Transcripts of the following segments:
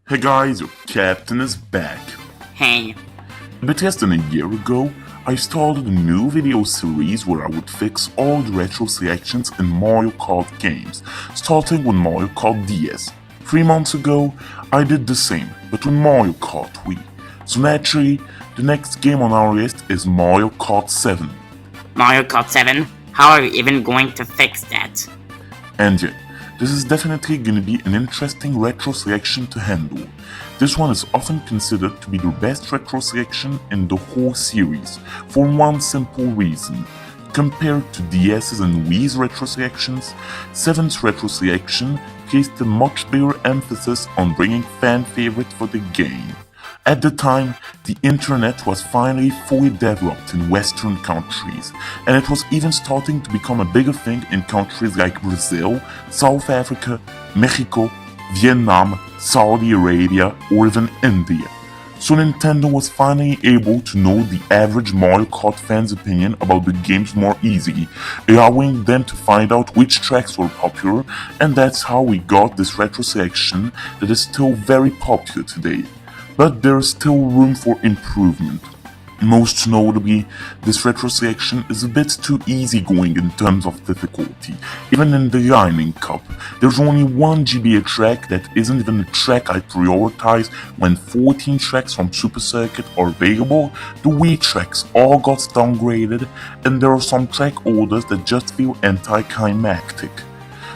Hey guys, your captain is back. Hey, A bit less than a year ago, I started a new video series where I would fix all the retro selections in Mario Kart games, starting with Mario Kart DS. 3 months ago, I did the same, but with Mario Kart Wii. So naturally, the next game on our list is Mario Kart 7. Mario Kart 7? How are you even going to fix that? And yet, this is definitely gonna be an interesting retro selection to handle. This one is often considered to be the best retro selection in the whole series, for one simple reason. Compared to DS's and Wii's retro selections, 7's retro selection placed a much bigger emphasis on bringing fan favorites for the game. At the time, the internet was finally fully developed in Western countries, and it was even starting to become a bigger thing in countries like Brazil, South Africa, Mexico, Vietnam, Saudi Arabia, or even India. So Nintendo was finally able to know the average Mario Kart fan's opinion about the games more easily, allowing them to find out which tracks were popular, and that's how we got this retro selection that is still very popular today. But there is still room for improvement. Most notably, this retro selection is a bit too easygoing in terms of difficulty. Even in the Lightning Cup, there's only one GBA track that isn't even a track I prioritize when 14 tracks from Super Circuit are available. The Wii tracks all got downgraded, and there are some track orders that just feel anticlimactic.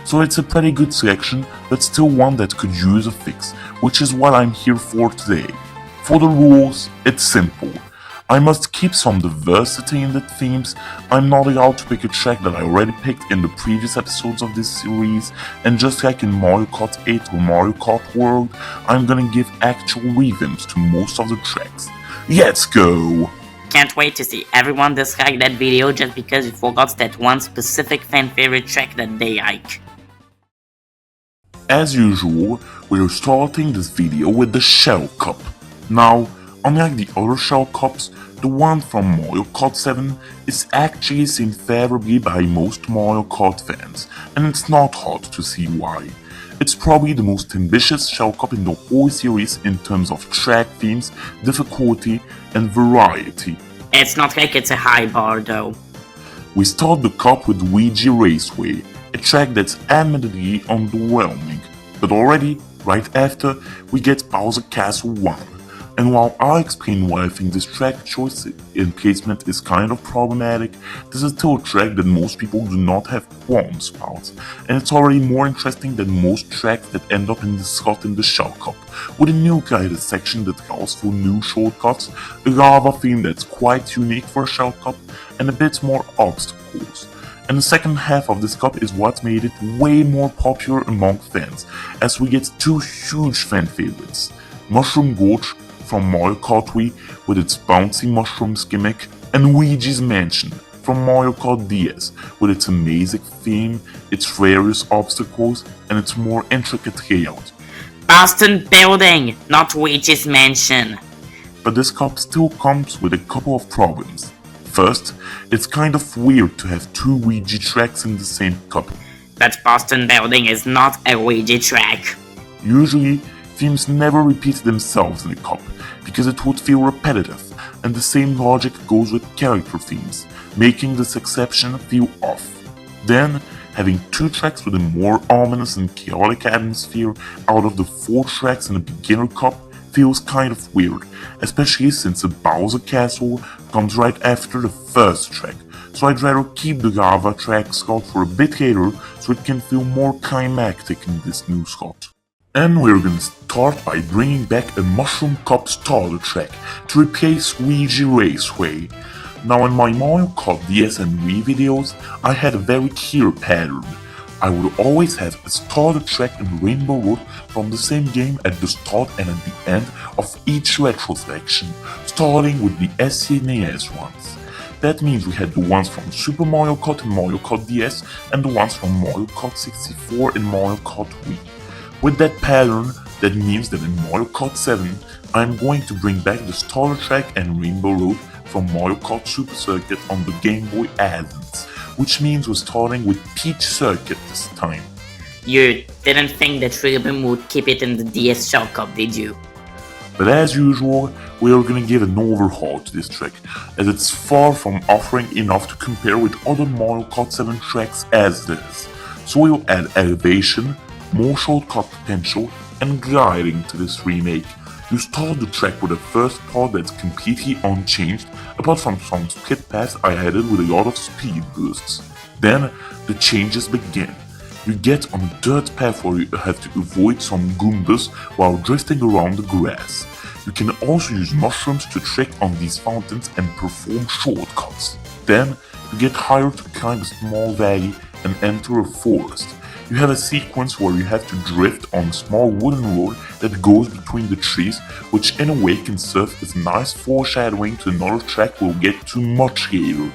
So it's a pretty good selection, but still one that could use a fix, which is what I'm here for today. For the rules, it's simple. I must keep some diversity in the themes. I'm not allowed to pick a track that I already picked in the previous episodes of this series, and just like in Mario Kart 8 or Mario Kart World, I'm gonna give actual rhythms to most of the tracks. Let's go! Can't wait to see everyone dislike that video just because you forgot that one specific fan favorite track that they like. As usual, we're starting this video with the Shell Cup. Now, unlike the other Shell Cups, the one from Mario Kart 7 is actually seen favorably by most Mario Kart fans, and it's not hard to see why. It's probably the most ambitious Shell Cup in the whole series in terms of track themes, difficulty, and variety. It's not like it's a high bar though. We start the cup with Luigi Raceway, a track that's admittedly underwhelming, but already, right after, we get Bowser Castle 1. And while I'll explain why I think this track choice and placement is kind of problematic, this is still a track that most people do not have qualms about, and it's already more interesting than most tracks that end up in the slot in the Shell Cup, with a new guided section that allows for new shortcuts, a lava theme that's quite unique for a Shell Cup, and a bit more obstacles. And the second half of this cup is what made it way more popular among fans, as we get two huge fan favorites: Mushroom Gorge from Mario Kart Wii with its bouncy mushrooms gimmick, and Luigi's Mansion from Mario Kart DS with its amazing theme, its various obstacles, and its more intricate layout. Boston Building, not Luigi's Mansion. But this cup still comes with a couple of problems. First, it's kind of weird to have two Luigi tracks in the same cup. But Boston Building is not a Luigi track. Usually, themes never repeat themselves in a cup, because it would feel repetitive, and the same logic goes with character themes, making this exception feel off. Then, having two tracks with a more ominous and chaotic atmosphere out of the 4 tracks in a beginner cup feels kind of weird, especially since the Bowser Castle comes right after the first track, so I'd rather keep the lava track slot for a bit later so it can feel more climactic in this new slot. And we're gonna start by bringing back a Mushroom Cup starter track to replace Luigi Raceway. Now in my Mario Kart DS and Wii videos, I had a very clear pattern. I would always have a starter track in Rainbow Road from the same game at the start and at the end of each retro selection, starting with the SNES ones. That means we had the ones from Super Mario Kart and Mario Kart DS and the ones from Mario Kart 64 and Mario Kart Wii. With that pattern, that means that in Mario Kart 7, I'm going to bring back the starter track and Rainbow Road from Mario Kart Super Circuit on the Game Boy Advance, which means we're starting with Peach Circuit this time. You didn't think that Ribbon would keep it in the DS Shell Cup, did you? But as usual, we are gonna give an overhaul to this track, as it's far from offering enough to compare with other Mario Kart 7 tracks as it is. So we'll add elevation, more shortcut potential, and gliding to this remake. You start the track with the first part that's completely unchanged, apart from some split paths I added with a lot of speed boosts. Then the changes begin. You get on a dirt path where you have to avoid some Goombas while drifting around the grass. You can also use mushrooms to trick on these fountains and perform shortcuts. Then you get higher to climb a small valley and enter a forest. You have a sequence where you have to drift on a small wooden road that goes between the trees, which in a way can serve as nice foreshadowing to another track we'll get to much later.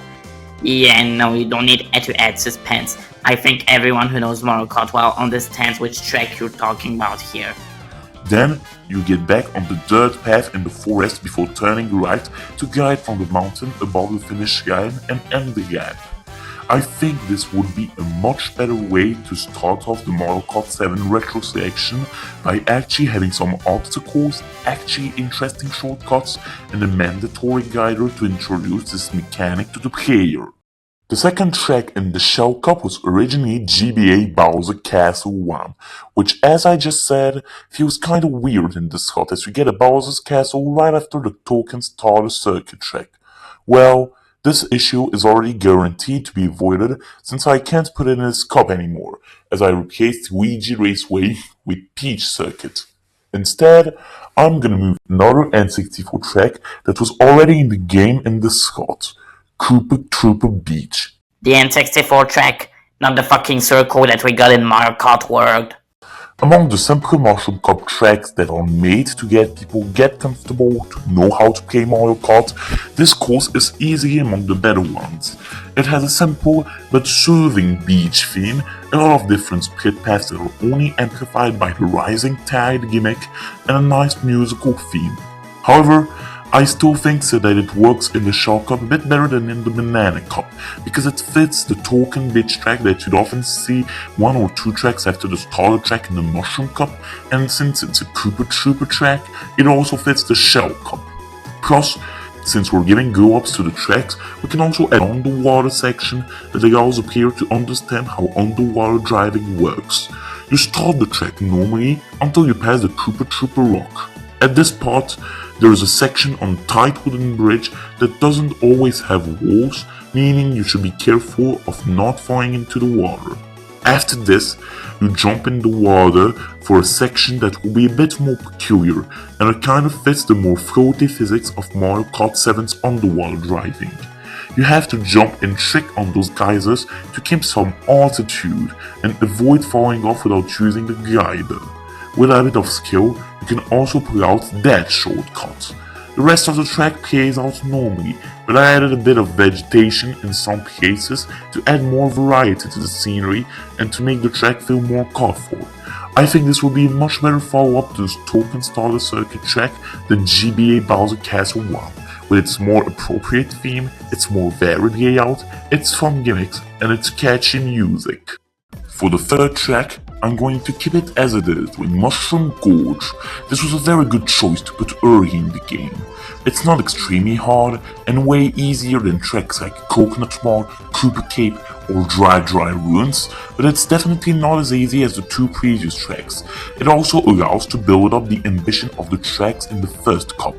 Yeah, no, you don't need to add suspense. I think everyone who knows Mario Kart well understands which track you're talking about here. Then you get back on the dirt path in the forest before turning right to glide from the mountain above the finish line and end the lap. I think this would be a much better way to start off the Mario Kart 7 retro selection by actually having some obstacles, actually interesting shortcuts, and a mandatory guider to introduce this mechanic to the player. The second track in the Shell Cup was originally GBA Bowser Castle 1, which as I just said, feels kinda weird in this slot as we get a Bowser's Castle right after the Token Starter Circuit track. Well, this issue is already guaranteed to be avoided since I can't put it in this cup anymore, as I replaced Luigi Raceway with Peach Circuit. Instead, I'm gonna move another N64 track that was already in the game in this slot, Koopa Troopa Beach. The N64 track, not the fucking circle that we got in Mario Kart World. Among the simple Mushroom Cup tracks that are made to get people get comfortable to know how to play Mario Kart, this course is easily among the better ones. It has a simple but soothing beach theme, a lot of different split paths that are only amplified by the rising tide gimmick, and a nice musical theme. However, I still think so that it works in the Shell Cup a bit better than in the Banana Cup, because it fits the Token Beach track that you'd often see one or two tracks after the starter track in the Mushroom Cup, and since it's a Koopa Troopa track, it also fits the Shell Cup. Plus, since we're giving go-ups to the tracks, we can also add an underwater section that allows the player to understand how underwater driving works. You start the track normally until you pass the Koopa Troopa Rock. At this part, there is a section on a tight wooden bridge that doesn't always have walls, meaning you should be careful of not falling into the water. After this, you jump in the water for a section that will be a bit more peculiar, and it kind of fits the more floaty physics of Mario Kart 7's underwater driving. You have to jump and trick on those geysers to keep some altitude and avoid falling off without using the glider. With a bit of skill, you can also pull out that shortcut. The rest of the track plays out normally, but I added a bit of vegetation in some places to add more variety to the scenery and to make the track feel more colorful. I think this will be a much better follow-up to the Token Starter Circuit track than GBA Bowser Castle 1, with its more appropriate theme, its more varied layout, its fun gimmicks, and its catchy music. For the third track, I'm going to keep it as it is with Mushroom Gorge. This was a very good choice to put early in the game. It's not extremely hard and way easier than tracks like Coconut Mall, Koopa Cape, or Dry Ruins, but it's definitely not as easy as the two previous tracks. It also allows to build up the ambition of the tracks in the first cup.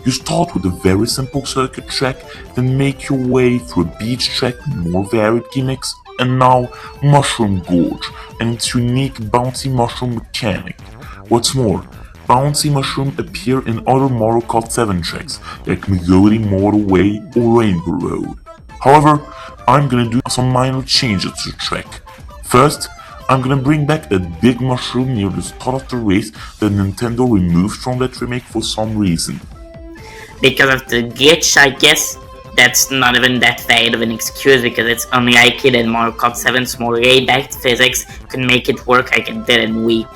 You start with a very simple circuit track, then make your way through a beach track with more varied gimmicks, and now Mushroom Gorge and its unique bouncy mushroom mechanic. What's more, bouncy mushroom appear in other Mario Kart 7 tracks like Melody Motorway or Rainbow Road. However, I'm gonna do some minor changes to the track. First, I'm gonna bring back a big mushroom near the start of the race that Nintendo removed from that remake for some reason. Because of the glitch, I guess. That's not even that valid of an excuse because it's unlikely that Mario Kart 7's more laid-back physics can make it work like it did in Wii.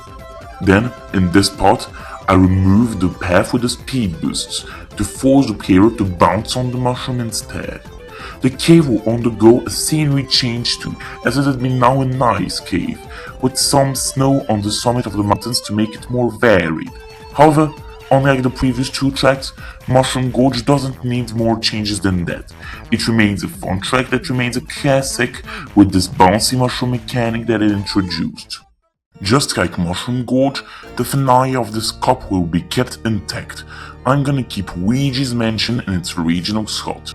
Then, in this part, I removed the path with the speed boosts to force the player to bounce on the mushroom instead. The cave will undergo a scenery change too, as it has been now a nice cave, with some snow on the summit of the mountains to make it more varied. However, unlike the previous two tracks, Mushroom Gorge doesn't need more changes than that. It remains a fun track that remains a classic with this bouncy mushroom mechanic that it introduced. Just like Mushroom Gorge, the finale of this cup will be kept intact. I'm gonna keep Luigi's Mansion in its original slot.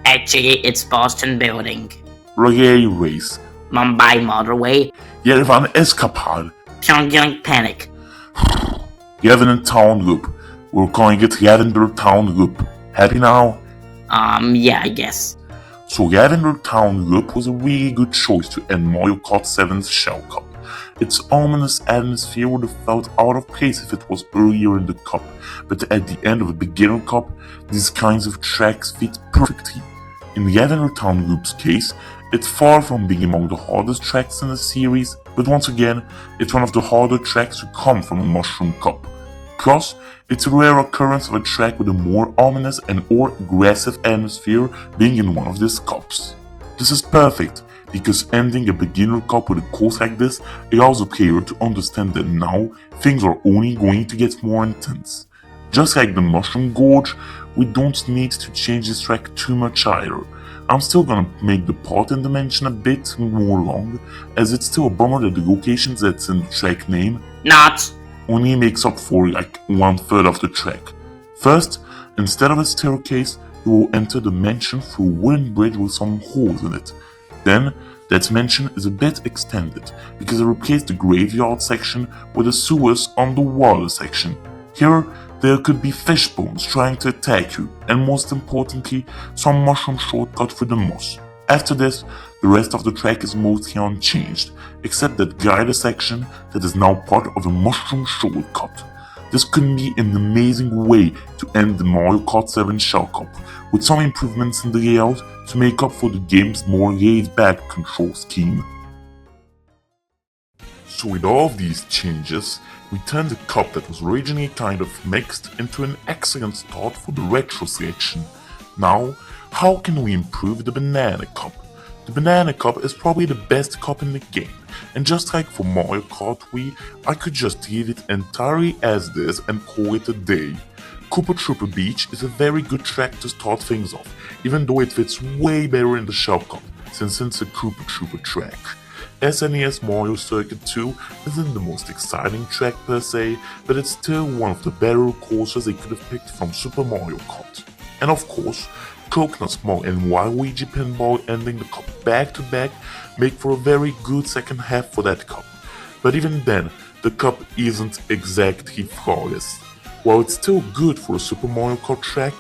Actually, it's Boston Building, Relay Race, Mumbai Motorway, Yerevan Escapade, Pyongyang Panic. Yevon Town Loop. We're calling it Lavender Town Loop. Happy now? Yeah, I guess. So Lavender Town Loop was a really good choice to end Mario Kart 7's Shell Cup. Its ominous atmosphere would have felt out of place if it was earlier in the cup, but at the end of a beginner cup, these kinds of tracks fit perfectly. In Lavender Town Loop's case, it's far from being among the hardest tracks in the series, but once again, it's one of the harder tracks to come from a Mushroom Cup. Plus, it's a rare occurrence of a track with a more ominous and or aggressive atmosphere being in one of these cups. This is perfect, because ending a beginner cup with a course like this allows the player to understand that now things are only going to get more intense. Just like the Mushroom Gorge, we don't need to change this track too much either. I'm still gonna make the part and dimension a bit more long, as it's still a bummer that the locations that's in the track name Not. only makes up for like 1/3 of the track. First, instead of a staircase, you will enter the mansion through a wooden bridge with some holes in it. Then, that mansion is a bit extended, because I replaced the graveyard section with a sewers underwater section. Here, there could be fish bones trying to attack you, and most importantly, some mushroom shortcut through the moss. After this, the rest of the track is mostly unchanged, except that glider section that is now part of a mushroom shortcut. This could be an amazing way to end the Mario Kart 7 Shell Cup, with some improvements in the layout to make up for the game's more laid-back control scheme. So with all of these changes, we turned a cup that was originally kind of mixed into an excellent start for the retro selection. Now, how can we improve the Banana Cup? The Banana Cup is probably the best cup in the game, and just like for Mario Kart Wii, I could just leave it entirely as this and call it a day. Koopa Troopa Beach is a very good track to start things off, even though it fits way better in the Shell Cup, since it's a Koopa Troopa track. SNES Mario Circuit 2 isn't the most exciting track per se, but it's still one of the better courses they could have picked from Super Mario Kart. And of course, Coconut Small and Waluigi Pinball ending the cup back to back make for a very good second half for that cup. But even then, the cup isn't exactly flawless. While it's still good for a Super Mario Kart track,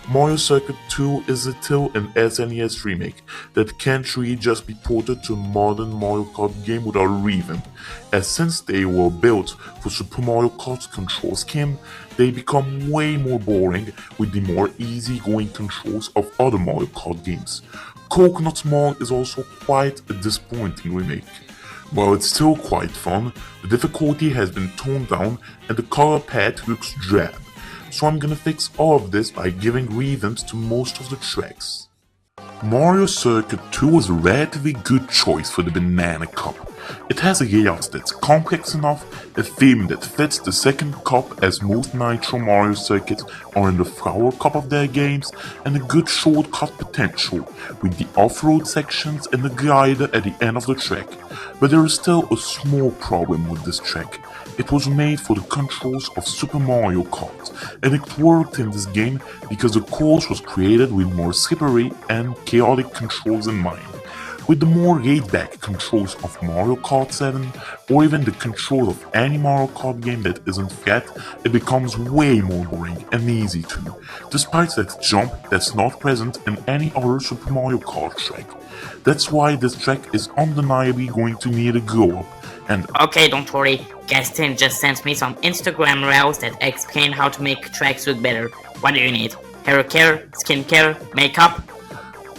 Mario Circuit 2 is still an SNES remake that can't really just be ported to a modern Mario Kart game without a revamp, as since they were built for Super Mario Kart's control scheme, they become way more boring with the more easygoing controls of other Mario Kart games. Coconut Mall is also quite a disappointing remake. While it's still quite fun, the difficulty has been toned down and the color palette looks drab. So I'm gonna fix all of this by giving revamps to most of the tracks. Mario Circuit 2 was a relatively good choice for the Banana Cup. It has a layout that's complex enough, a theme that fits the second cup as most Nitro Mario circuits are in the Flower Cup of their games, and a good shortcut potential, with the off-road sections and the glider at the end of the track. But there is still a small problem with this track. It was made for the controls of Super Mario Kart, and it worked in this game because the course was created with more slippery and chaotic controls in mind. With the more laid-back controls of Mario Kart 7, or even the control of any Mario Kart game that isn't flat, it becomes way more boring and easy too, despite that jump that's not present in any other Super Mario Kart track. That's why this track is undeniably going to need a glow-up, and Okay, don't worry. Gaston just sent me some Instagram reels that explain how to make tracks look better. What do you need? Hair care, skin care, makeup?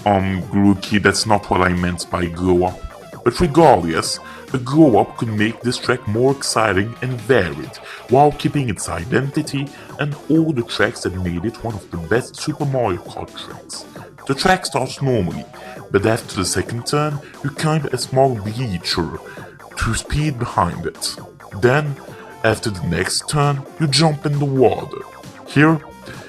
Grookey, that's not what I meant by glow up. But regardless, a glow up could make this track more exciting and varied, while keeping its identity and all the tracks that made it one of the best Super Mario Kart tracks. The track starts normally, but after the second turn, you climb a small bleacher to speed behind it. Then, after the next turn, you jump in the water. Here,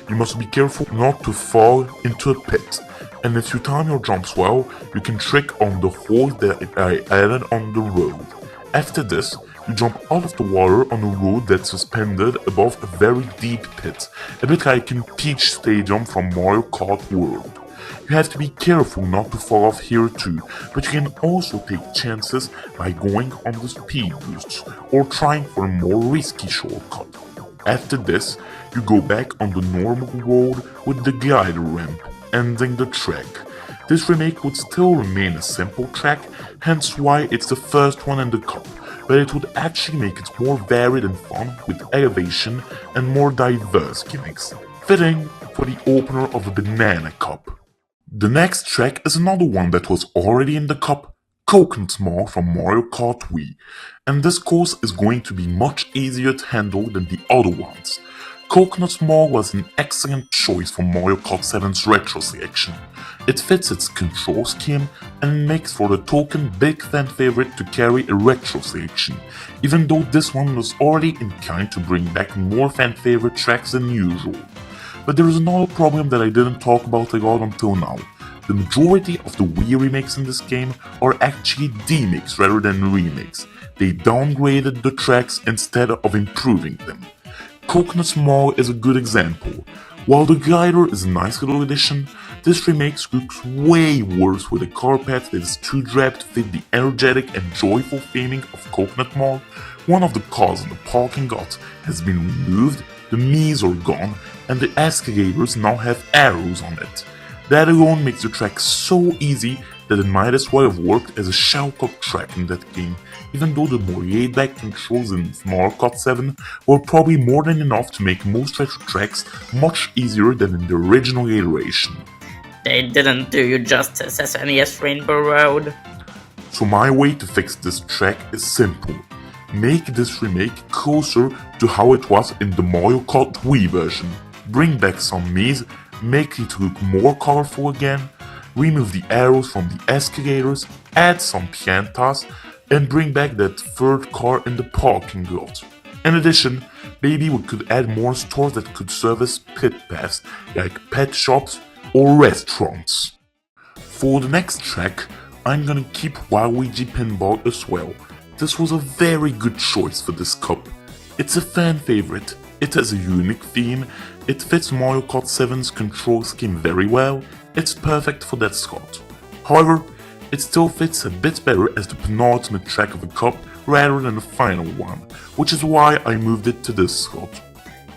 you must be careful not to fall into a pit, and if you time your jumps well, you can trick on the holes that I added on the road. After this, you jump out of the water on a road that's suspended above a very deep pit, a bit like in Peach Stadium from Mario Kart World. You have to be careful not to fall off here too, but you can also take chances by going on the speed boosts or trying for a more risky shortcut. After this, you go back on the normal road with the glider ramp, ending the track. This remake would still remain a simple track, hence why it's the first one in the cup, but it would actually make it more varied and fun with elevation and more diverse gimmicks, fitting for the opener of a Banana Cup. The next track is another one that was already in the cup, Coconut Mall from Mario Kart Wii, and this course is going to be much easier to handle than the other ones. Coconut Mall was an excellent choice for Mario Kart 7's retro selection. It fits its control scheme and makes for the token big fan favorite to carry a retro selection, even though this one was already inclined to bring back more fan favorite tracks than usual. But there is another problem that I didn't talk about a lot until now. The majority of the Wii remakes in this game are actually demakes rather than remakes. They downgraded the tracks instead of improving them. Coconut Mall is a good example. While the glider is a nice little addition, this remake looks way worse with a car path that is too drab to fit the energetic and joyful theming of Coconut Mall. One of the cars in the parking lot has been removed, the Miis are gone, and the escalators now have arrows on it. That alone makes the track so easy that it might as well have worked as a shellcock track in that game, even though the more laid-back controls in Mario Kart 7 were probably more than enough to make most retro tracks much easier than in the original iteration. They didn't do you justice as NES Rainbow Road. So my way to fix this track is simple. Make this remake closer to how it was in the Mario Kart Wii version. Bring back some Miis, make it look more colorful again, remove the arrows from the escalators, add some piantas, and bring back that third car in the parking lot. In addition, maybe we could add more stores that could service pit paths, like pet shops or restaurants. For the next track, I'm gonna keep Waluigi Pinball as well. This was a very good choice for this cup. It's a fan favorite, it has a unique theme, it fits Mario Kart 7's control scheme very well, it's perfect for that slot. However, it still fits a bit better as the penultimate track of the cup rather than the final one, which is why I moved it to this slot.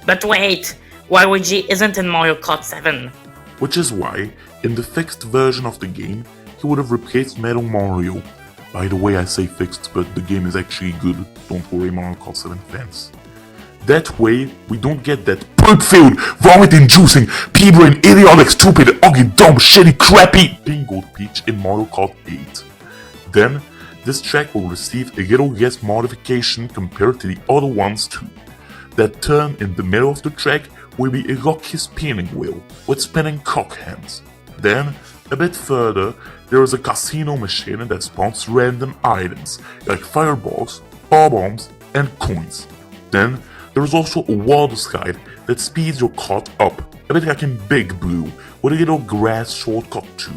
But wait, Waluigi isn't in Mario Kart 7. Which is why, in the fixed version of the game, he would have replaced Metal Mario. By the way, I say fixed, but the game is actually good, don't worry Mario Kart 7 fans. That way, we don't get that poop-filled, vomit-inducing, pea-brain, idiotic, stupid, ugly, dumb, shitty, crappy Bingo Peach in Mario Kart 8. Then, this track will receive a little less modification compared to the other ones too. That turn in the middle of the track will be a lucky spinning wheel with spinning cock hands. Then, a bit further, there is a casino machine that spawns random items like fireballs, power bombs, and coins. Then, there is also a water slide that speeds your kart up, a bit like in Big Blue, with a little grass shortcut too.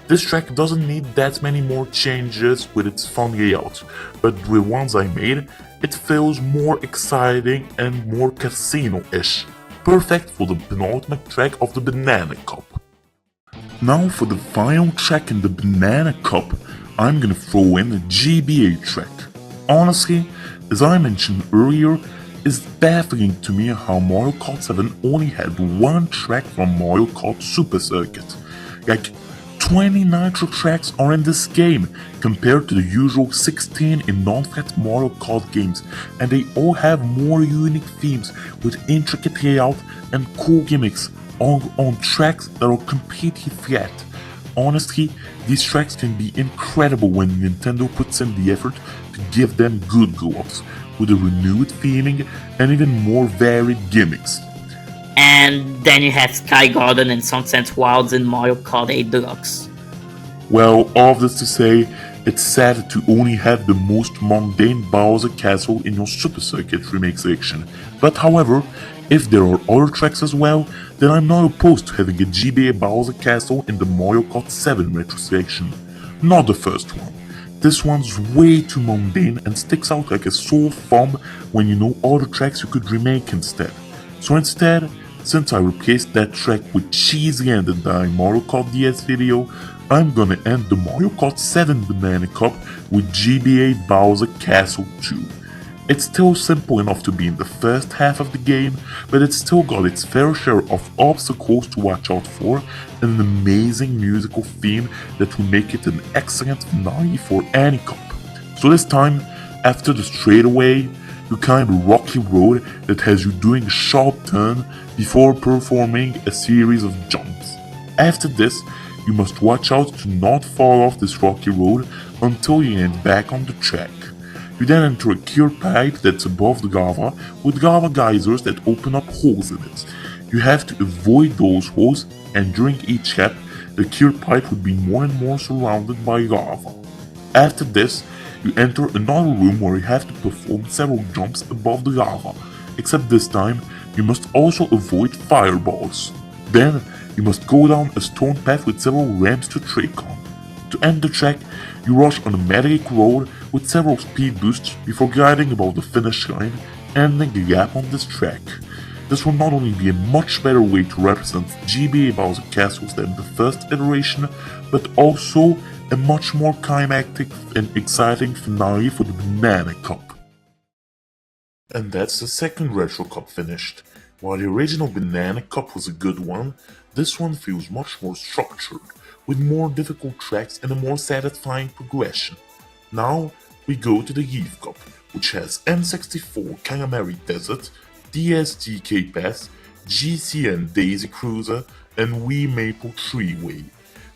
This track doesn't need that many more changes with its fun layout, but with ones I made, it feels more exciting and more casino-ish, perfect for the penultimate track of the Banana Cup. Now for the final track in the Banana Cup, I'm gonna throw in the GBA track. Honestly, as I mentioned earlier, it's baffling to me how Mario Kart 7 only had one track from Mario Kart Super Circuit. Like, 20 Nitro tracks are in this game, compared to the usual 16 in non-flat Mario Kart games, and they all have more unique themes with intricate layout and cool gimmicks, all on tracks that are completely flat. Honestly, these tracks can be incredible when Nintendo puts in the effort to give them good go-ups, with a renewed theming and even more varied gimmicks. And then you have Sky Garden and Sunset Wilds in Mario Kart 8 Deluxe. Well, all of this to say, it's sad to only have the most mundane Bowser Castle in your Super Circuit remake selection. But however, if there are other tracks as well, then I'm not opposed to having a GBA Bowser Castle in the Mario Kart 7 retro selection. Not the first one. This one's way too mundane and sticks out like a sore thumb when you know all the tracks you could remake instead. So instead, since I replaced that track with cheesy and dying Mario Kart DS video, I'm gonna end the Mario Kart 7 Banana Cup with GBA Bowser Castle 2. It's still simple enough to be in the first half of the game, but it's still got its fair share of obstacles to watch out for and an amazing musical theme that will make it an excellent finale for any cup. So this time, after the straightaway, you climb a rocky road that has you doing a sharp turn before performing a series of jumps. After this, you must watch out to not fall off this rocky road until you end back on the track. You then enter a clear pipe that's above the lava with lava geysers that open up holes in it. You have to avoid those holes, and during each lap, the clear pipe would be more and more surrounded by lava. After this, you enter another room where you have to perform several jumps above the lava, except this time you must also avoid fireballs. Then you must go down a stone path with several ramps to trick on. To end the track, you rush on a metallic road with several speed boosts before gliding above the finish line, ending the lap on this track. This will not only be a much better way to represent GBA Bowser Castles than the first iteration, but also a much more climactic and exciting finale for the Banana Cup. And that's the second Retro Cup finished. While the original Banana Cup was a good one, this one feels much more structured, with more difficult tracks and a more satisfying progression. Now we go to the Eve Cup, which has M64 Katamari Desert, DSGK Pass, GCN Daisy Cruiser, and Wii Maple Treeway.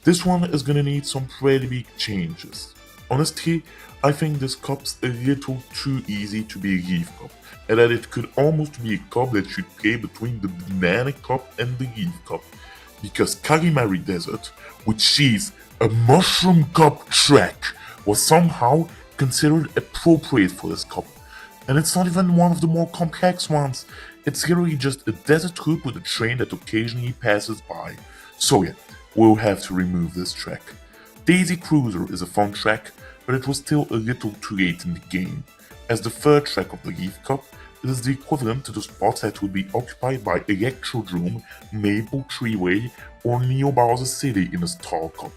This one is gonna need some pretty big changes. Honestly, I think this cup's a little too easy to be a Eve Cup, and that it could almost be a cup that should play between the Banana Cup and the Eve Cup. Because Katamari Desert, which is a Mushroom Cup track, was somehow considered appropriate for this cup. And it's not even one of the more complex ones. It's literally just a desert loop with a train that occasionally passes by. So yeah, we'll have to remove this track. Daisy Cruiser is a fun track, but it was still a little too late in the game. As the third track of the Eve Cup, it is the equivalent to the spots that would be occupied by Electrodrome, Maple Treeway, or Neo Bowser City in a Star Cup.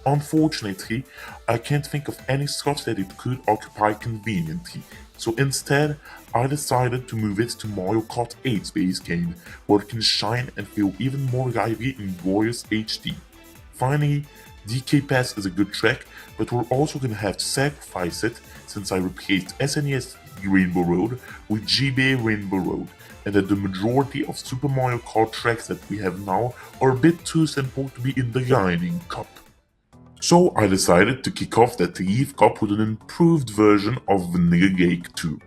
Unfortunately, I can't think of any slots that it could occupy conveniently, so instead, I decided to move it to Mario Kart 8's base game, where it can shine and feel even more lively in glorious HD. Finally, DK Pass is a good track, but we're also gonna have to sacrifice it since I replaced SNES Rainbow Road with GBA Rainbow Road, and that the majority of Super Mario Kart tracks that we have now are a bit too simple to be in the Lightning Cup. So I decided to kick off that Eve Cup with an improved version of Vanilla Lake 2.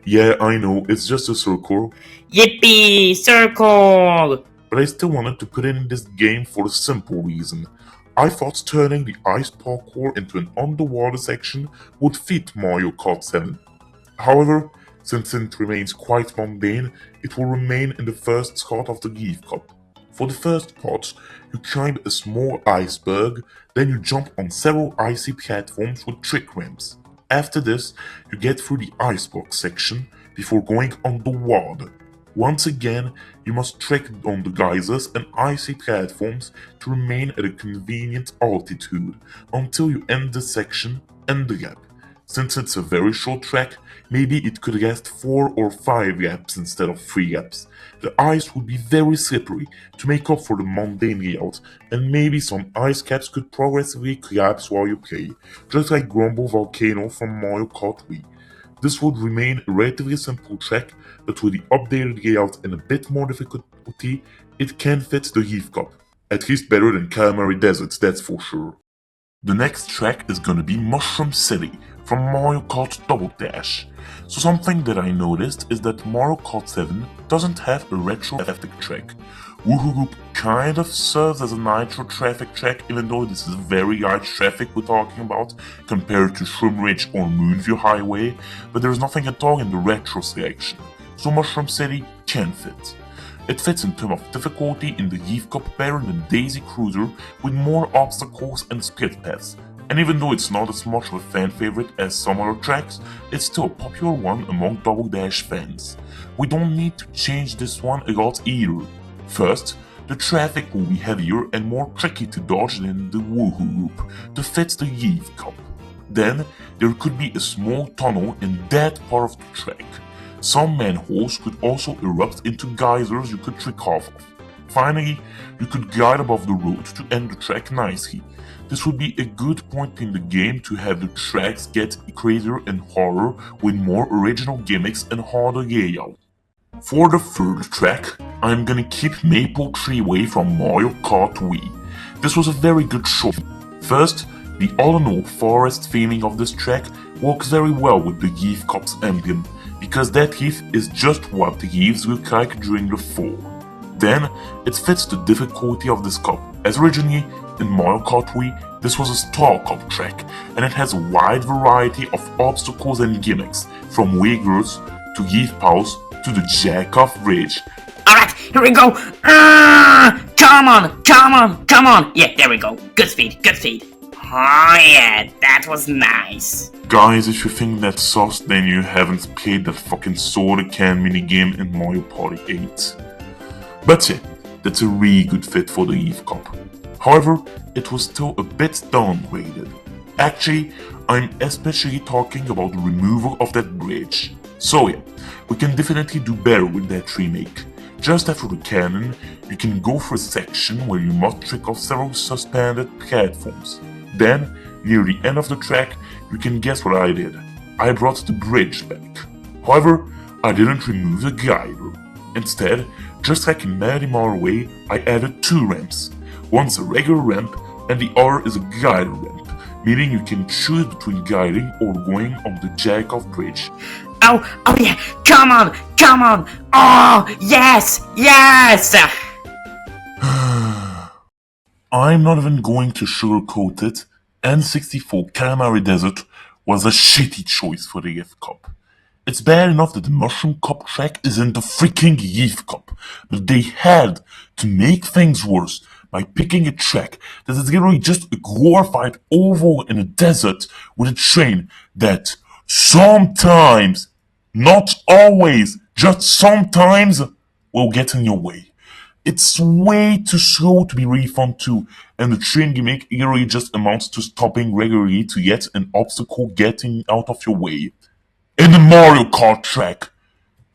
Yeah, I know, it's just a circle. Yippee! Circle! But I still wanted to put it in this game for a simple reason. I thought turning the ice parkour into an underwater section would fit Mario Kart 7. However, since it remains quite mundane, it will remain in the first slot of the Eve Cup. For the first part, you climb a small iceberg, then you jump on several icy platforms with trick ramps. After this, you get through the icebox section before going on the water. Once again, you must trek on the geysers and icy platforms to remain at a convenient altitude until you end the section and the lap. Since it's a very short track, maybe it could last 4 or 5 laps instead of 3 laps. The ice would be very slippery to make up for the mundane layout, and maybe some ice caps could progressively collapse while you play, just like Grumble Volcano from Mario Kart Wii. This would remain a relatively simple track, but with the updated layout and a bit more difficulty, it can fit the Eve Cup. At least better than Katamari Desert, that's for sure. The next track is gonna be Mushroom City from Mario Kart Double Dash. So something that I noticed is that Mario Kart 7 doesn't have a retro traffic track. Woohoo Loop kind of serves as a nitro traffic track, even though this is very large traffic we're talking about compared to Shroom Ridge or Moonview Highway, but there's nothing at all in the retro selection, so Mushroom City can fit. It fits in terms of difficulty in the Eve Cup better than Daisy Cruiser with more obstacles and split paths, and even though it's not as much of a fan favorite as some other tracks, it's still a popular one among Double Dash fans. We don't need to change this one a lot either. First, the traffic will be heavier and more tricky to dodge than the Woohoo Loop to fit the Eve Cup. Then, there could be a small tunnel in that part of the track. Some manholes could also erupt into geysers you could trick off of. Finally, you could glide above the road to end the track nicely. This would be a good point in the game to have the tracks get crazier and harder with more original gimmicks and harder layout. For the third track, I'm gonna keep Maple Treeway from Mario Kart Wii. This was a very good choice. First, the all-in-all forest feeling of this track works very well with the Eve Cup's emblem, because that leaf is just what the leaves look like during the fall. Then, it fits the difficulty of this cup, as originally, in Mario Kart Wii, this was a Star Cup track, and it has a wide variety of obstacles and gimmicks, from wigglers to leaf piles to the Jack-Off Bridge. Alright, here we go! Come on, come on, come on! Yeah, there we go. Good speed, good speed. Oh yeah, that was nice. Guys, if you think that's sus, then you haven't played that fucking soda can minigame in Mario Party 8. But yeah, that's a really good fit for the Eve Cup. However, it was still a bit downgraded. Actually, I'm especially talking about the removal of that bridge. So yeah, we can definitely do better with that remake. Just after the cannon, you can go for a section where you must trick off several suspended platforms. Then, near the end of the track, you can guess what I did. I brought the bridge back. However, I didn't remove the glider. Instead, just like in Melody Mile Way, I added two ramps. One's a regular ramp, and the other is a glider ramp, meaning you can choose between gliding or going on the Jack-Off Bridge. Oh yeah, come on, come on! Oh, yes, yes! I'm not even going to sugarcoat it, N64 Calamari Desert was a shitty choice for the Eve Cup. It's bad enough that the Mushroom Cup track is in the freaking Eve Cup, but they had to make things worse by picking a track that is literally just a glorified oval in a desert with a train that sometimes, not always, just sometimes, will get in your way. It's way too slow to be really fun too, and the train gimmick literally just amounts to stopping regularly to get an obstacle getting out of your way. In the Mario Kart track!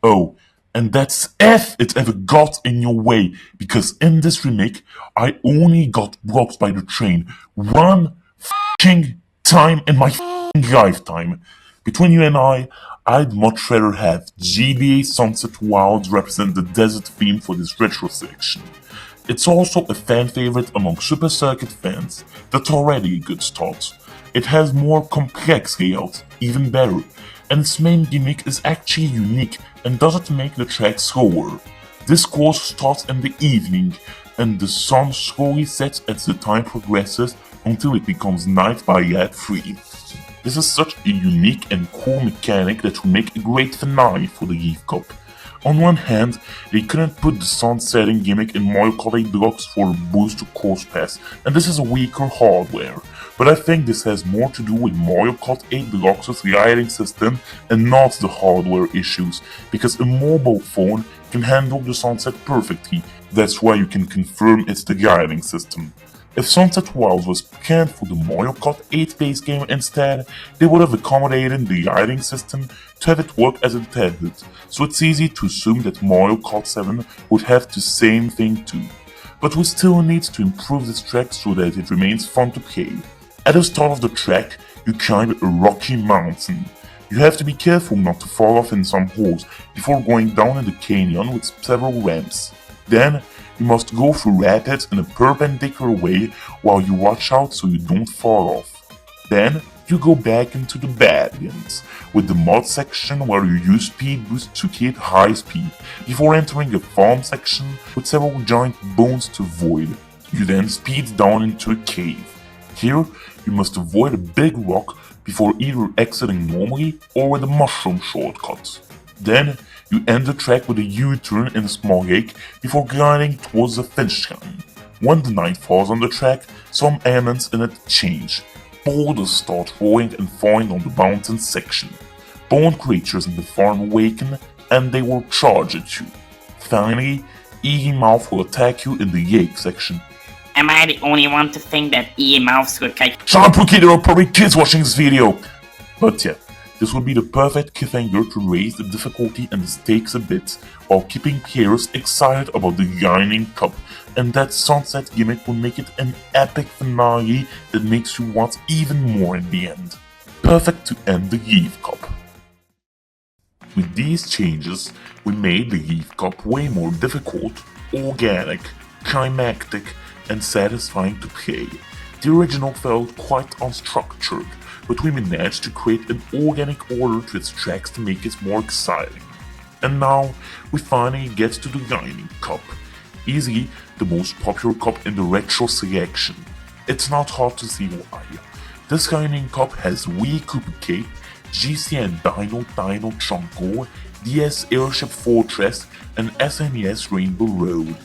Oh, and that's if it ever got in your way, because in this remake, I only got blocked by the train one f***ing time in my f***ing lifetime. Between you and I'd much rather have GBA Sunset Wilds represent the desert theme for this retro section. It's also a fan favorite among Super Circuit fans. That's already a good start. It has more complex layout, even better, and its main gimmick is actually unique and doesn't make the track slower. This course starts in the evening, and the sun slowly sets as the time progresses until it becomes night by lap 3. This is such a unique and cool mechanic that will make a great finale for the Eve Cup. On one hand, they couldn't put the sun setting gimmick in Mario Kart 8 Deluxe for a boost to course pass, and this is a weaker hardware. But I think this has more to do with Mario Kart 8 Deluxe's lighting system and not the hardware issues, because a mobile phone can handle the sunset perfectly. That's why you can confirm it's the lighting system. If Sunset Wilds was planned for the Mario Kart 8 base game instead, they would have accommodated the lighting system to have it work as intended, so it's easy to assume that Mario Kart 7 would have the same thing too. But we still need to improve this track so that it remains fun to play. At the start of the track, you climb a rocky mountain. You have to be careful not to fall off in some holes before going down in the canyon with several ramps. Then, You must go through rapids in a perpendicular way while you watch out so you don't fall off. Then you go back into the badlands with the mud section where you use speed boost to keep high speed before entering a farm section with several giant bones to avoid. You then speed down into a cave. Here you must avoid a big rock before either exiting normally or with a mushroom shortcut. Then you end the track with a U-turn in a small lake before gliding towards the finish line. When the night falls on the track, some elements in it change. Boulders start rolling and falling on the mountain section. Bone creatures in the farm awaken and they will charge at you. Finally, Eagy Mouth will attack you in the lake section. Am I the only one to think that Eagy Mouths look like— Shut up, Rookie, there are probably kids watching this video! But yeah, this would be the perfect cliffhanger to raise the difficulty and the stakes a bit, while keeping players excited about the Lightning Cup, and that sunset gimmick will make it an epic finale that makes you want even more in the end. Perfect to end the Leaf Cup. With these changes, we made the Leaf Cup way more difficult, organic, climactic, and satisfying to play. The original felt quite unstructured, but we managed to create an organic order to its tracks to make it more exciting. And now, we finally get to the Lightning Cup, easily the most popular cup in the retro selection. It's not hard to see why. This Lightning Cup has Wii Cooper Cape, GC and Dino Jungle, DS Airship Fortress, and SNES Rainbow Road.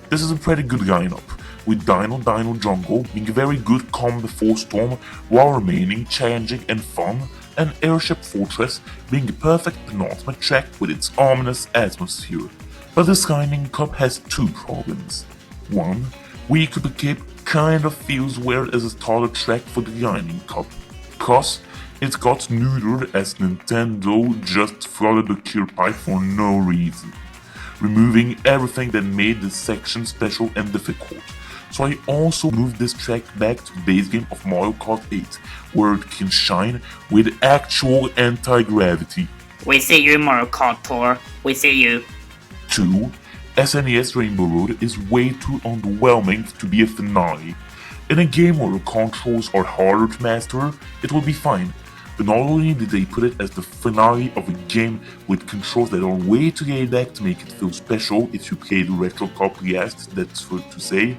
This is a pretty good lineup, with Dino Jungle being a very good calm before storm while remaining challenging and fun, and Airship Fortress being a perfect penultimate track with its ominous atmosphere. But this Lightning Cup has two problems. One, Wii Cooper Cape kind of feels weird as a starter track for the Lightning Cup. Plus, it got neutered as Nintendo just flooded the clear pipe for no reason, removing everything that made this section special and difficult. So I also moved this track back to the base game of Mario Kart 8, where it can shine with actual anti-gravity. We see you, Mario Kart Tour. We see you. 2. SNES Rainbow Road is way too underwhelming to be a finale. In a game where the controls are harder to master, it will be fine. But not only did they put it as the finale of a game with controls that are way too laid back to make it feel special if you play the Retro Cup last, that's for to say,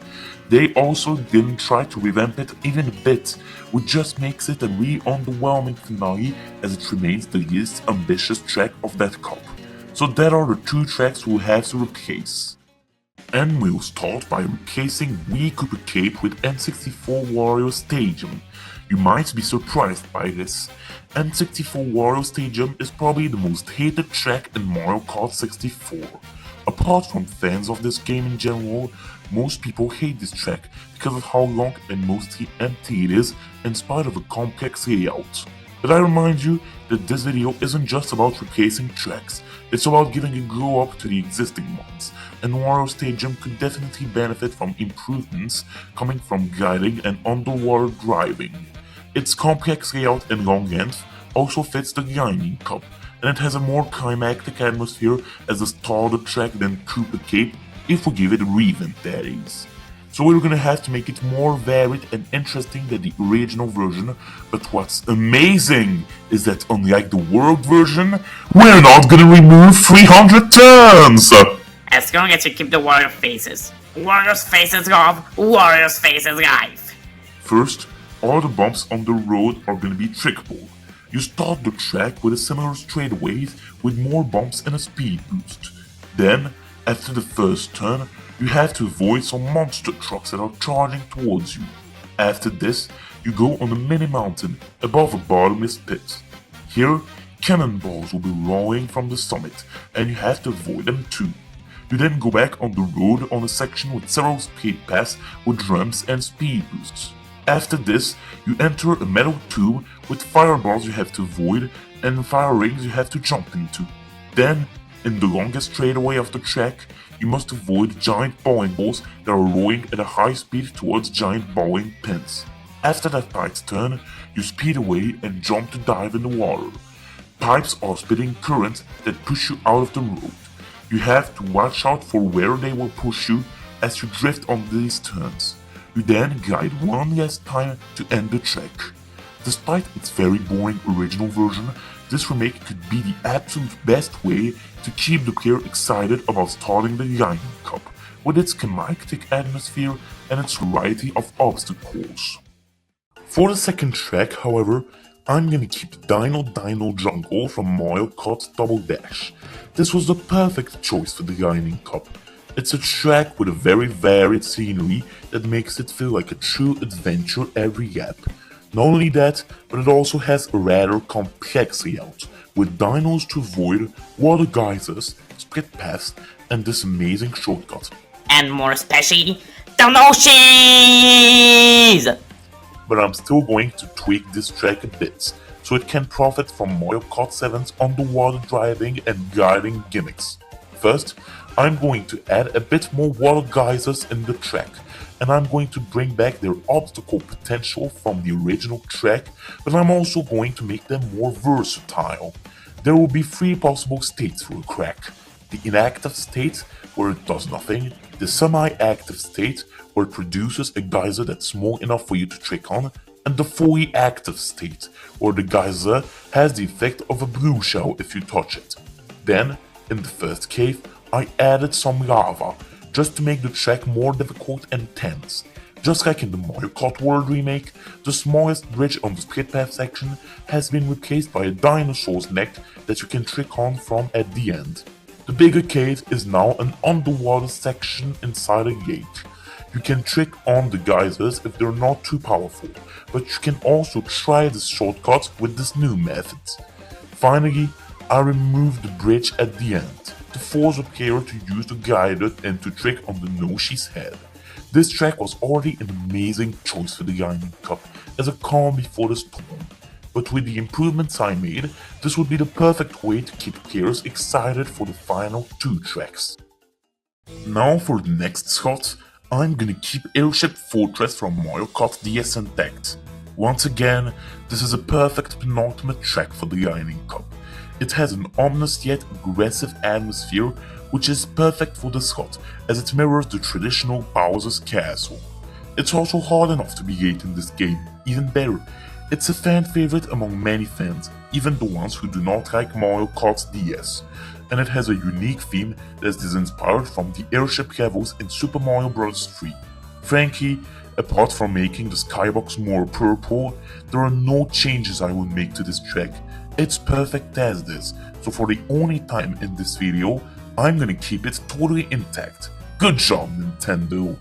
they also didn't try to revamp it even a bit, which just makes it a really underwhelming finale as it remains the least ambitious track of that cup. So that are the two tracks we'll have to replace. And we'll start by replacing Wii Cooper Cape with N64 Wario Stadium. You might be surprised by this. N64 Wario Stadium is probably the most hated track in Mario Kart 64. Apart from fans of this game in general, most people hate this track because of how long and mostly empty it is in spite of a complex layout. But I remind you that this video isn't just about replacing tracks, it's about giving a glow up to the existing ones, and Wario Stadium could definitely benefit from improvements coming from gliding and underwater driving. Its complex layout and long length also fits the Lightning Cup, and it has a more climactic atmosphere as a starter track than Cooper Cape, if we give it a revamp that is. So we're gonna have to make it more varied and interesting than the original version, but what's amazing is that unlike the World version, we're not gonna remove 300 turns! As long as you keep the Wario faces. Wario's faces love, Wario's faces life. First, all the bumps on the road are gonna be trickable. You start the track with a similar straightaway with more bumps and a speed boost. Then, after the first turn, you have to avoid some monster trucks that are charging towards you. After this, you go on a mini mountain above a bottomless pit. Here, cannonballs will be rolling from the summit, and you have to avoid them too. You then go back on the road on a section with several speed paths with ramps and speed boosts. After this, you enter a metal tube with fireballs you have to avoid and fire rings you have to jump into. Then, in the longest straightaway of the track, you must avoid giant bowling balls that are rolling at a high speed towards giant bowling pins. After that tight turn, you speed away and jump to dive in the water. Pipes are spitting currents that push you out of the road. You have to watch out for where they will push you as you drift on these turns. You then glide one last time to end the track. Despite its very boring original version, this remake could be the absolute best way to keep the player excited about starting the Lightning Cup, with its climatic atmosphere and its variety of obstacles. For the second track, however, I'm gonna keep Dino Dino Jungle from Mario Kart Double Dash. This was the perfect choice for the Lightning Cup. It's a track with a very varied scenery that makes it feel like a true adventure every lap. Not only that, but it also has a rather complex layout, with dinos to avoid, water geysers, split paths, and this amazing shortcut. And more especially, the Noshis! But I'm still going to tweak this track a bit, so it can profit from Mario Kart 7's underwater driving and gliding gimmicks. First, I'm going to add a bit more water geysers in the track, and I'm going to bring back their obstacle potential from the original track, but I'm also going to make them more versatile. There will be 3 possible states for a crack: the inactive state, where it does nothing; the semi-active state, where it produces a geyser that's small enough for you to trick on; and the fully active state, where the geyser has the effect of a blue shell if you touch it. Then, in the first cave, I added some lava, just to make the track more difficult and tense. Just like in the Mario Kart World remake, the smallest bridge on the split path section has been replaced by a dinosaur's neck that you can trick on from at the end. The bigger cave is now an underwater section inside a gate. You can trick on the geysers if they're not too powerful, but you can also try this shortcut with this new method. Finally, I removed the bridge at the end, to force a player to use the glider and to trick on the Noshi's head. This track was already an amazing choice for the Lightning Cup as a calm before the storm, but with the improvements I made, this would be the perfect way to keep players excited for the final 2 tracks. Now for the next slot, I'm gonna keep Airship Fortress from Mario Kart DS intact. Once again, this is a perfect penultimate track for the Lightning Cup. It has an ominous yet aggressive atmosphere, which is perfect for the slot, as it mirrors the traditional Bowser's Castle. It's also hard enough to be late in this game, even better. It's a fan favorite among many fans, even the ones who do not like Mario Kart DS, and it has a unique theme that is inspired from the airship levels in Super Mario Bros. 3. Frankly, apart from making the skybox more purple, there are no changes I would make to this track. It's perfect as is, so for the only time in this video, I'm gonna keep it totally intact. Good job, Nintendo!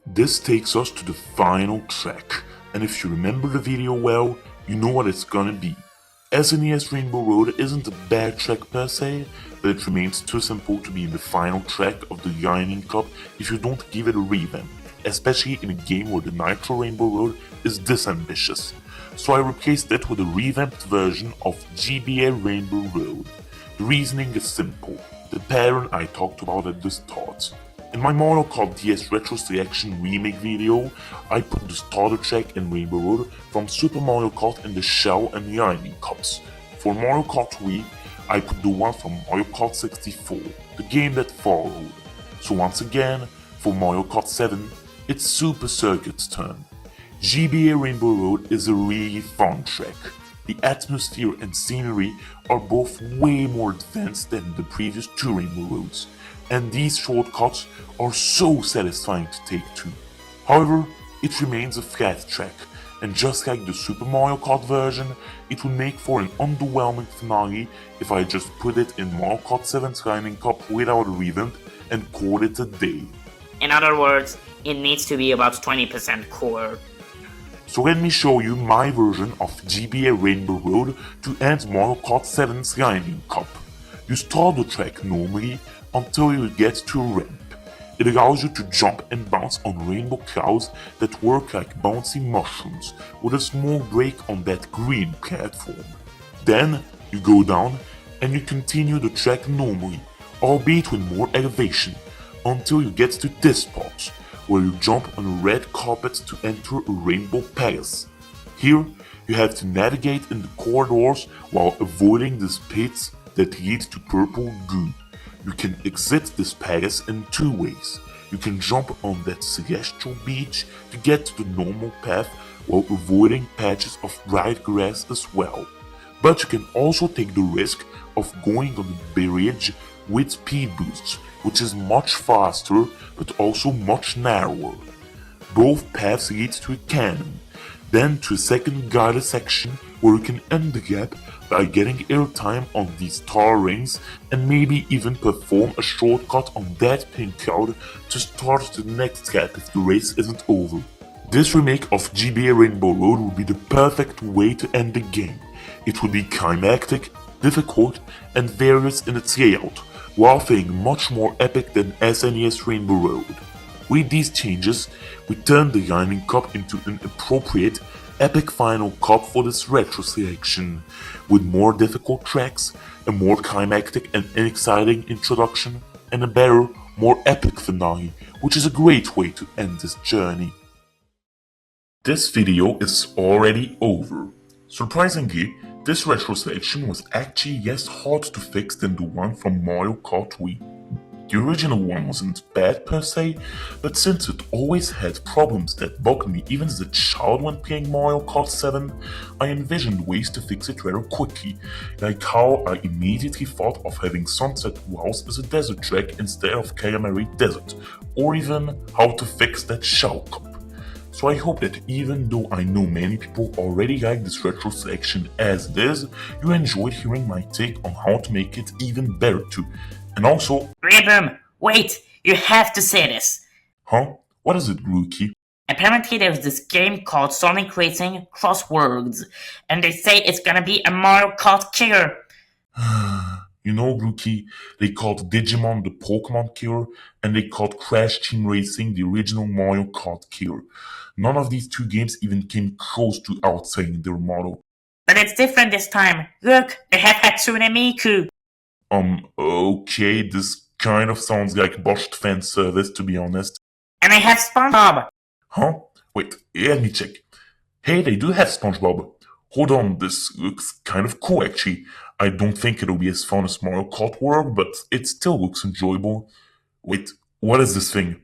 This takes us to the final track, and if you remember the video well, you know what it's gonna be. SNES Rainbow Road isn't a bad track per se, but it remains too simple to be in the final track of the Lightning Cup if you don't give it a revamp, especially in a game where the Nitro Rainbow Road is this ambitious. So I replaced it with a revamped version of GBA Rainbow Road. The reasoning is simple, the pattern I talked about at the start. In my Mario Kart DS Retro Selection remake video, I put the starter track in Rainbow Road from Super Mario Kart in the Shell and Lightning Cups. For Mario Kart Wii, I put the one from Mario Kart 64, the game that followed. So once again, for Mario Kart 7, it's Super Circuit's turn. GBA Rainbow Road is a really fun track. The atmosphere and scenery are both way more advanced than the previous 2 Rainbow Roads, and these shortcuts are so satisfying to take too. However, it remains a flat track, and just like the Super Mario Kart version, it would make for an underwhelming finale if I just put it in Mario Kart 7's Lightning Cup without a revamp and called it a day. In other words, it needs to be about 20% core. So let me show you my version of GBA Rainbow Road to end Mario Kart 7's Lightning Cup. You start the track normally until you get to a ramp. It allows you to jump and bounce on rainbow clouds that work like bouncy mushrooms, with a small break on that green platform. Then you go down and you continue the track normally, albeit with more elevation, until you get to this part, where you jump on a red carpet to enter a rainbow palace. Here, you have to navigate in the corridors while avoiding the pits that lead to purple goo. You can exit this palace in 2 ways. you can jump on that celestial beach to get to the normal path while avoiding patches of dried grass as well. But you can also take the risk of going on the bridge with speed boosts, which is much faster but also much narrower. Both paths lead to a cannon, then to a second guided section where you can end the gap by getting airtime on these star rings and maybe even perform a shortcut on that pink cloud to start the next gap if the race isn't over. This remake of GBA Rainbow Road would be the perfect way to end the game. It would be climactic, difficult, and various in its layout, while feeling much more epic than SNES Rainbow Road. With these changes, we turned the Lightning Cup into an appropriate, epic final cup for this retro selection, with more difficult tracks, a more climactic and exciting introduction, and a better, more epic finale, which is a great way to end this journey. This video is already over. Surprisingly, this retro selection was actually less hard to fix than the one from Mario Kart Wii. The original one wasn't bad per se, but since it always had problems that bugged me even as a child when playing Mario Kart 7, I envisioned ways to fix it rather quickly, like how I immediately thought of having Sunset Wells as a desert track instead of Calamari Desert, or even how to fix that Shell Cup. So I hope that even though I know many people already like this retro selection as it is, you enjoyed hearing my take on how to make it even better too. And also... Rhythm, wait, you have to say this. Huh? What is it, Rookie? Apparently there's this game called Sonic Racing Crosswords, and they say it's gonna be a Mario Kart killer. You know, Rookie, they called Digimon the Pokemon killer, and they called Crash Team Racing the original Mario Kart killer. None of these two games even came close to outselling their motto. But it's different this time. Look, they have Hatsune Miku. Okay, this kind of sounds like botched fan service, to be honest. And they have SpongeBob. Huh? Wait, let me check. Hey, they do have SpongeBob. Hold on, this looks kind of cool actually. I don't think it'll be as fun as Mario Kart World, but it still looks enjoyable. Wait, what is this thing?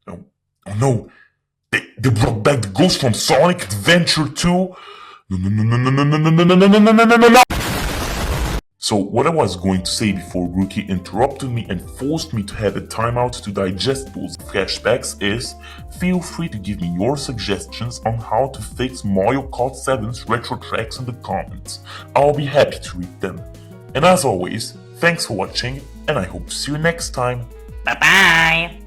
Oh no, they brought back the ghost from Sonic Adventure 2? No. So what I was going to say before Rookie interrupted me and forced me to have a timeout to digest those flashbacks is, feel free to give me your suggestions on how to fix Mario Kart 7's retro tracks in the comments. I'll be happy to read them. And as always, thanks for watching, and I hope to see you next time. Bye bye.